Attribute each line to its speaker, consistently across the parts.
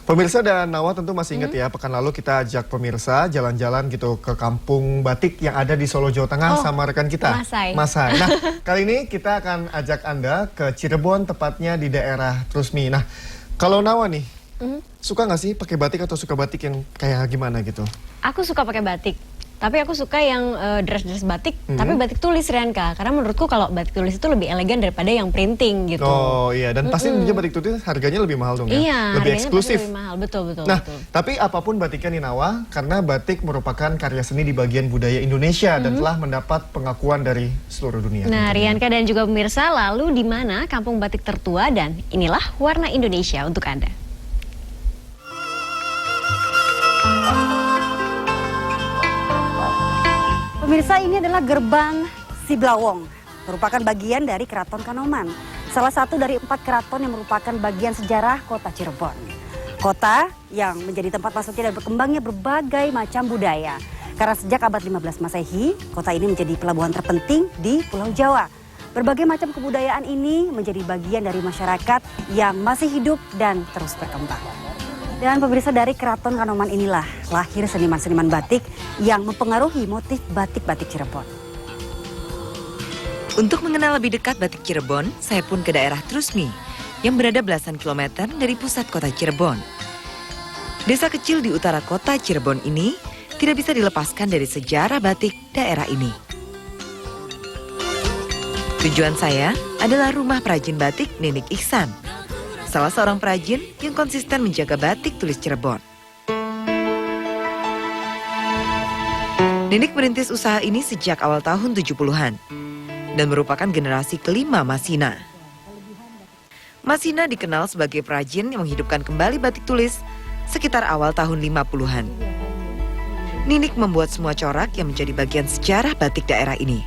Speaker 1: Pemirsa dan Nawa tentu masih ingat ya, pekan lalu kita ajak pemirsa jalan-jalan gitu ke kampung batik yang ada di Solo, Jawa Tengah sama rekan kita. Masai. Nah, kali ini kita akan ajak Anda ke Cirebon, tepatnya di daerah Trusmi. Nah, kalau Nawa nih, suka nggak sih pakai batik atau suka batik yang kayak gimana gitu?
Speaker 2: Aku suka pakai batik. Tapi aku suka yang dress-dress batik, tapi batik tulis, Rianka. Karena menurutku kalau batik tulis itu lebih elegan daripada yang printing gitu.
Speaker 1: Oh iya, dan pasti tentunya batik tulis harganya lebih mahal dong ya?
Speaker 2: Iya,
Speaker 1: lebih eksklusif.
Speaker 2: lebih mahal, betul.
Speaker 1: Nah, tapi apapun batiknya nih Nawa, karena batik merupakan karya seni di bagian budaya Indonesia dan telah mendapat pengakuan dari seluruh dunia.
Speaker 2: Nah, Rianka dan juga pemirsa, lalu di mana kampung batik tertua, dan inilah warna Indonesia untuk Anda.
Speaker 3: Pemirsa, ini adalah gerbang Siblawong, merupakan bagian dari Keraton Kanoman. Salah satu dari 4 keraton yang merupakan bagian sejarah kota Cirebon. Kota yang menjadi tempat masuknya dan berkembangnya berbagai macam budaya. Karena sejak abad 15 Masehi, kota ini menjadi pelabuhan terpenting di Pulau Jawa. Berbagai macam kebudayaan ini menjadi bagian dari masyarakat yang masih hidup dan terus berkembang. Dan pemirsa, dari Keraton Kanoman inilah lahir seniman-seniman batik yang mempengaruhi motif batik-batik Cirebon.
Speaker 4: Untuk mengenal lebih dekat batik Cirebon, saya pun ke daerah Trusmi yang berada belasan kilometer dari pusat kota Cirebon. Desa kecil di utara kota Cirebon ini tidak bisa dilepaskan dari sejarah batik daerah ini. Tujuan saya adalah rumah perajin batik Ninik Ihsan, salah seorang perajin yang konsisten menjaga batik tulis Cirebon. Ninik merintis usaha ini sejak awal tahun 70-an dan merupakan generasi kelima Masina. Masina dikenal sebagai perajin yang menghidupkan kembali batik tulis sekitar awal tahun 50-an. Ninik membuat semua corak yang menjadi bagian sejarah batik daerah ini.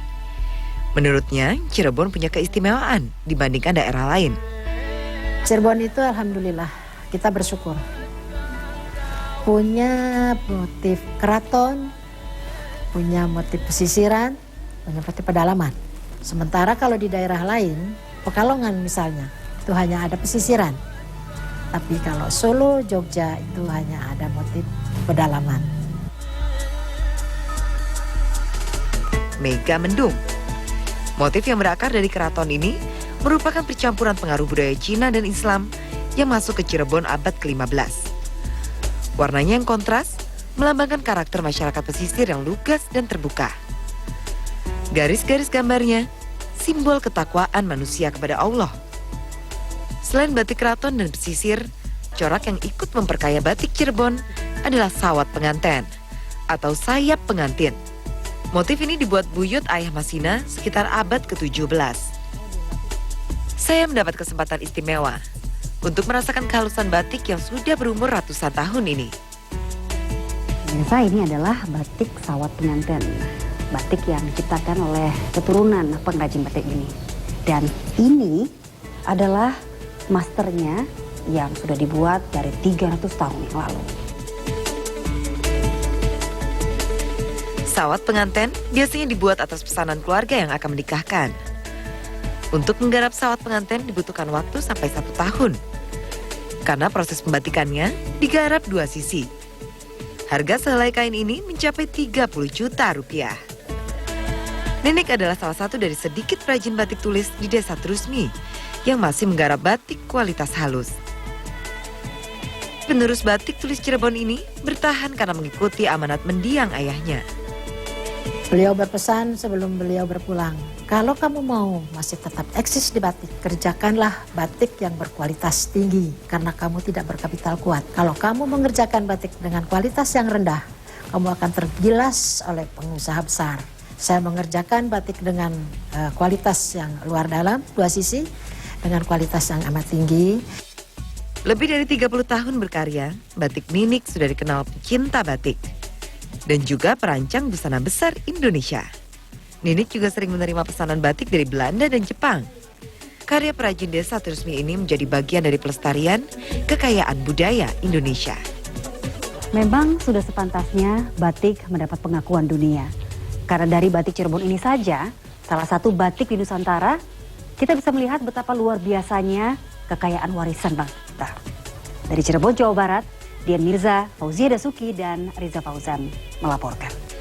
Speaker 4: Menurutnya, Cirebon punya keistimewaan dibandingkan daerah lain.
Speaker 5: Cirebon itu alhamdulillah kita bersyukur punya motif keraton, punya motif pesisiran, punya motif pedalaman. Sementara kalau di daerah lain, Pekalongan misalnya, itu hanya ada pesisiran. Tapi kalau Solo, Jogja itu hanya ada motif pedalaman.
Speaker 4: Mega Mendung. Motif yang berakar dari keraton ini merupakan percampuran pengaruh budaya Cina dan Islam yang masuk ke Cirebon abad ke-15. Warnanya yang kontras melambangkan karakter masyarakat pesisir yang lugas dan terbuka. Garis-garis gambarnya simbol ketakwaan manusia kepada Allah. Selain batik keraton dan pesisir, corak yang ikut memperkaya batik Cirebon adalah sawat penganten atau sayap pengantin. Motif ini dibuat buyut ayah Masina sekitar abad ke-17. Saya mendapat kesempatan istimewa untuk merasakan kehalusan batik yang sudah berumur ratusan tahun ini.
Speaker 3: Pemirsa, ini adalah batik sawat penganten. Batik yang diciptakan oleh keturunan pengrajin batik ini. Dan ini adalah masternya yang sudah dibuat dari 300 tahun yang lalu.
Speaker 4: Sawat penganten biasanya dibuat atas pesanan keluarga yang akan menikahkan. Untuk menggarap sawat penganten dibutuhkan waktu sampai 1 tahun. Karena proses pembatikannya digarap 2 sisi. Harga sehelai kain ini mencapai 30 juta rupiah. Ninik adalah salah satu dari sedikit perajin batik tulis di desa Trusmi yang masih menggarap batik kualitas halus. Penerus batik tulis Cirebon ini bertahan karena mengikuti amanat mendiang ayahnya.
Speaker 5: Beliau berpesan sebelum beliau berpulang, kalau kamu mau masih tetap eksis di batik, kerjakanlah batik yang berkualitas tinggi karena kamu tidak berkapital kuat. Kalau kamu mengerjakan batik dengan kualitas yang rendah, kamu akan tergilas oleh pengusaha besar. Saya mengerjakan batik dengan kualitas yang luar dalam, 2 sisi, dengan kualitas yang amat tinggi.
Speaker 4: Lebih dari 30 tahun berkarya, batik Ninik sudah dikenal pecinta batik dan juga perancang busana besar Indonesia. Ninik juga sering menerima pesanan batik dari Belanda dan Jepang. Karya perajin desa Trusmi ini menjadi bagian dari pelestarian kekayaan budaya Indonesia.
Speaker 3: Memang sudah sepantasnya batik mendapat pengakuan dunia. Karena dari batik Cirebon ini saja, salah satu batik di Nusantara, kita bisa melihat betapa luar biasanya kekayaan warisan bangsa kita. Dari Cirebon, Jawa Barat, Dian Mirza, Fauzia Dasuki, dan Riza Fauzan melaporkan.